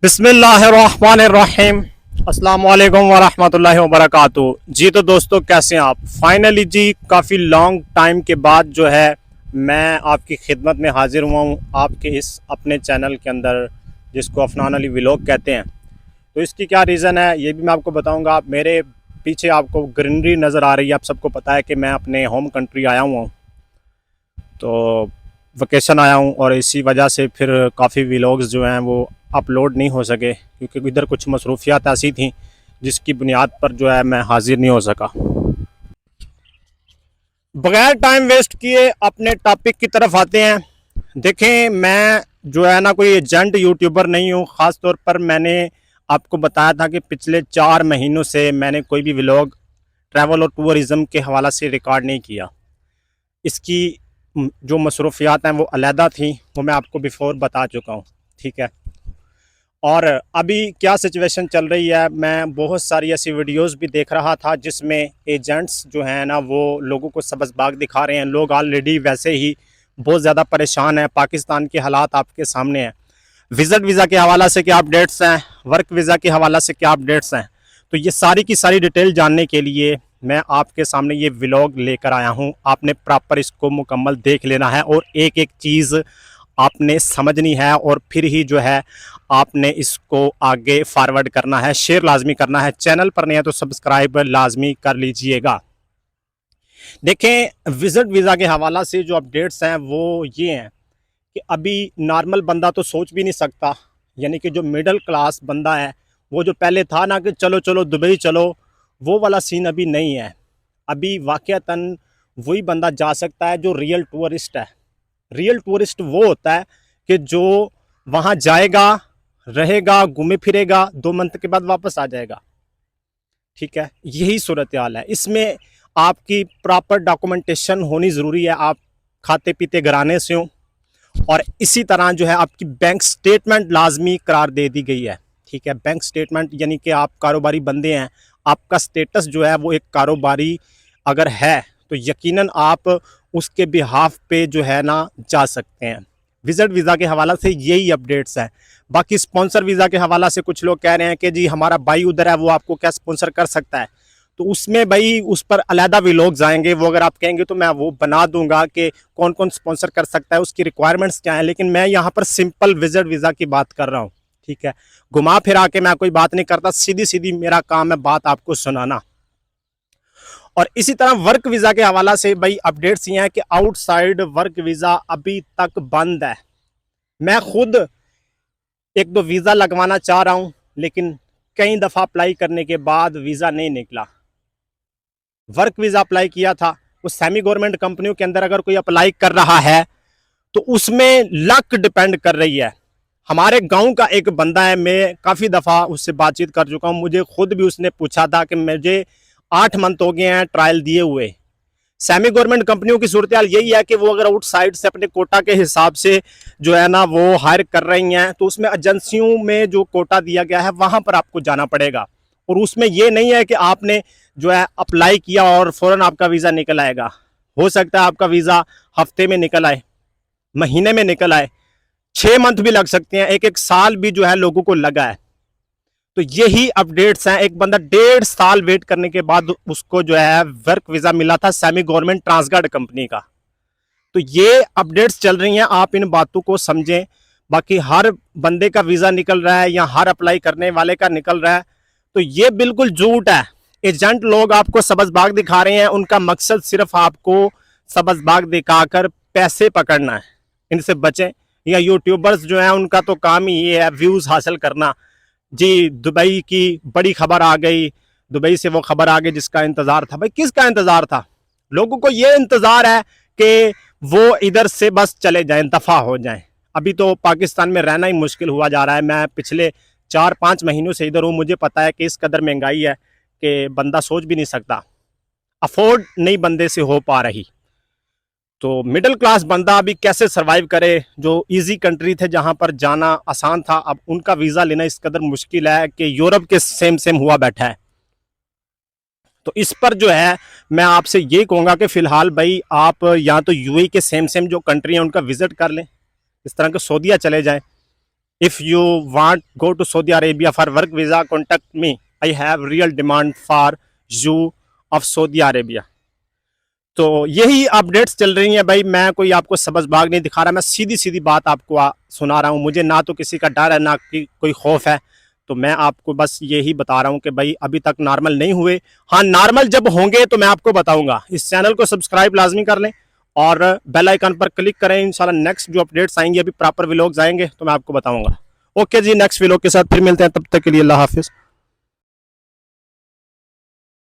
बिस्मिल्लाहिर्रहमानिर्रहीम। अस्सलाम वालेकुम वरहमतुल्लाहि वबरकातुहू। जी तो दोस्तों, कैसे हैं आप? फाइनली जी काफ़ी लॉन्ग टाइम के बाद जो है मैं आपकी खिदमत में हाजिर हुआ हूँ आपके इस अपने चैनल के अंदर, जिसको अफनान अली व्लॉग कहते हैं। तो इसकी क्या रीज़न है ये भी मैं आपको बताऊँगा। मेरे पीछे आपको ग्रीनरी नज़र आ रही है। आप सबको पता है कि मैं अपने होम कंट्री आया हुआ हूँ, तो वेकेशन आया हूँ और इसी वजह से फिर काफ़ी व्लॉग्स जो हैं वो अपलोड नहीं हो सके, क्योंकि इधर कुछ मसरूफियात ऐसी थी जिसकी बुनियाद पर जो है मैं हाजिर नहीं हो सका। बगैर टाइम वेस्ट किए अपने टॉपिक की तरफ आते हैं। देखें, मैं जो है ना कोई एजेंट यूट्यूबर नहीं हूँ। ख़ास तौर पर मैंने आपको बताया था कि पिछले 4 महीनों से मैंने कोई भी व्लॉग ट्रैवल और टूरिज़म के हवाला से रिकॉर्ड नहीं किया। इसकी जो मसरूफियात हैं वो अलहदा थी, वो मैं आपको बिफोर बता चुका हूँ, ठीक है। और अभी क्या सिचुएशन चल रही है, मैं बहुत सारी ऐसी वीडियोस भी देख रहा था जिसमें एजेंट्स जो हैं ना वो लोगों को सबज़बाग दिखा रहे हैं। लोग ऑलरेडी वैसे ही बहुत ज़्यादा परेशान हैं। पाकिस्तान के हालात आपके सामने हैं। विज़िट वीज़ा के हवाला से क्या अपडेट्स हैं, वर्क वीज़ा के हवाला से क्या अपडेट्स हैं, तो ये सारी की सारी डिटेल जानने के लिए मैं आपके सामने ये व्लॉग लेकर आया हूँ। आपने प्रॉपर इसको मुकम्मल देख लेना है और एक एक चीज़ आपने समझनी है, और फिर ही जो है आपने इसको आगे फॉरवर्ड करना है, शेयर लाजमी करना है। चैनल पर नहीं है तो सब्सक्राइब लाजमी कर लीजिएगा। देखें, विज़िट वीज़ा के हवाला से जो अपडेट्स हैं वो ये हैं कि अभी नॉर्मल बंदा तो सोच भी नहीं सकता, यानी कि जो मिडिल क्लास बंदा है, वो जो पहले था ना कि चलो चलो दुबई चलो, वो वाला सीन अभी नहीं है। अभी वाक़तन वही बंदा जा सकता है जो रियल टूरिस्ट है। रियल टूरिस्ट वो होता है कि जो वहाँ जाएगा, रहेगा, घूमे फिरेगा, 2 मंथ के बाद वापस आ जाएगा, ठीक है। यही सूरत हाल है। इसमें आपकी प्रॉपर डॉक्यूमेंटेशन होनी ज़रूरी है। आप खाते पीते घराने से हो, और इसी तरह जो है आपकी बैंक स्टेटमेंट लाजमी करार दे दी गई है, ठीक है। बैंक स्टेटमेंट यानी कि आप कारोबारी बंदे हैं, आपका स्टेटस जो है वो एक कारोबारी अगर है तो यकीनन आप उसके बिहाफ पे जो है ना जा सकते हैं। विज़िट वीज़ा के हवाला से यही अपडेट्स हैं। बाकी स्पॉन्सर वीज़ा के हवाला से कुछ लोग कह रहे हैं कि जी हमारा भाई उधर है, वो आपको क्या स्पॉन्सर कर सकता है, तो उसमें भाई उस पर अलहदा व्लॉग्स आएंगे। वो अगर आप कहेंगे तो मैं वो बना दूंगा कि कौन कौन स्पॉन्सर कर सकता है, उसकी रिक्वायरमेंट्स क्या है। लेकिन मैं यहाँ पर सिंपल विज़िट वीज़ा की बात कर रहा हूँ, ठीक है। घुमा फिरा के मैं कोई बात नहीं करता, सीधी सीधी मेरा काम है बात आपको सुनाना। और इसी तरह वर्क वीज़ा के हवाला से भाई अपडेट्स ये हैं कि आउटसाइड वर्क वीज़ा अभी तक बंद है। मैं खुद एक दो वीज़ा लगवाना चाह रहा हूँ, लेकिन कई दफ़ा अप्लाई करने के बाद वीज़ा नहीं निकला। वर्क वीज़ा अप्लाई किया था, वो सेमी गवर्नमेंट कंपनियों के अंदर अगर कोई अप्लाई कर रहा है तो उसमें लक डिपेंड कर रही है। हमारे गांव का एक बंदा है, मैं काफ़ी दफ़ा उससे बातचीत कर चुका हूँ। मुझे खुद भी उसने पूछा था कि मुझे 8 मंथ हो गए हैं ट्रायल दिए हुए। सेमी गवर्नमेंट कंपनियों की सूरत हाल यही है कि वो अगर आउटसाइड से अपने कोटा के हिसाब से जो है ना वो हायर कर रही हैं, तो उसमें एजेंसियों में जो कोटा दिया गया है वहाँ पर आपको जाना पड़ेगा। और उसमें ये नहीं है कि आपने जो है अप्लाई किया और फ़ौरन आपका वीज़ा निकल आएगा। हो सकता है आपका वीज़ा हफ्ते में निकल आए, महीने में निकल आए, 6 मंथ भी लग सकते हैं, एक एक साल भी जो है लोगों को लगा है। तो यही अपडेट्स हैं। एक बंदा 1.5 साल वेट करने के बाद उसको जो है वर्क वीज़ा मिला था सेमी गवर्नमेंट ट्रांसगार्ड कंपनी का। तो ये अपडेट्स चल रही हैं, आप इन बातों को समझें। बाकी हर बंदे का वीज़ा निकल रहा है या हर अप्लाई करने वाले का निकल रहा है, तो ये बिल्कुल झूठ है। एजेंट लोग आपको सबज़बाग दिखा रहे हैं, उनका मकसद सिर्फ आपको सबज़बाग दिखाकर पैसे पकड़ना है। इनसे बचें। या यूट्यूबर्स जो हैं उनका तो काम ही ये है व्यूज़ हासिल करना। जी दुबई की बड़ी खबर आ गई, दुबई से वो खबर आ गई जिसका इंतज़ार था। भाई किसका इंतज़ार था? लोगों को ये इंतज़ार है कि वो इधर से बस चले जाएं, दफ़ा हो जाएं। अभी तो पाकिस्तान में रहना ही मुश्किल हुआ जा रहा है। मैं पिछले 4-5 महीनों से इधर हूँ, मुझे पता है कि इस कदर महंगाई है कि बंदा सोच भी नहीं सकता, अफोर्ड नहीं बंदे से हो पा रही। तो मिडिल क्लास बंदा अभी कैसे सरवाइव करे? जो इजी कंट्री थे जहां पर जाना आसान था, अब उनका वीज़ा लेना इस कदर मुश्किल है कि यूरोप के सेम सेम हुआ बैठा है। तो इस पर जो है मैं आपसे ये कहूँगा कि फ़िलहाल भाई आप या तो यूएई के सेम सेम जो कंट्री हैं उनका विज़िट कर लें, इस तरह के सऊदीया चले जाएं, if you want go to Saudi Arabia for work visa, contact me. I have real demand for you of Saudi Arabia. तो यही अपडेट्स चल रही हैं भाई। मैं कोई आपको सबज़बाग नहीं दिखा रहा, मैं सीधी सीधी बात आपको सुना रहा हूँ। मुझे ना तो किसी का डर है ना कि कोई खौफ है, तो मैं आपको बस यही बता रहा हूँ कि भाई अभी तक नॉर्मल नहीं हुए। हाँ, नॉर्मल जब होंगे तो मैं आपको बताऊंगा। इस चैनल को सब्सक्राइब लाजमी कर लें और बेल आइकन पर क्लिक करें। इंशाल्लाह नेक्स्ट जो अपडेट्स आएंगे, अभी प्रॉपर व्लॉग्स आएंगे तो मैं आपको बताऊंगा। ओके जी, नेक्स्ट व्लॉग के साथ फिर मिलते हैं, तब तक के लिए अल्लाह हाफिज़।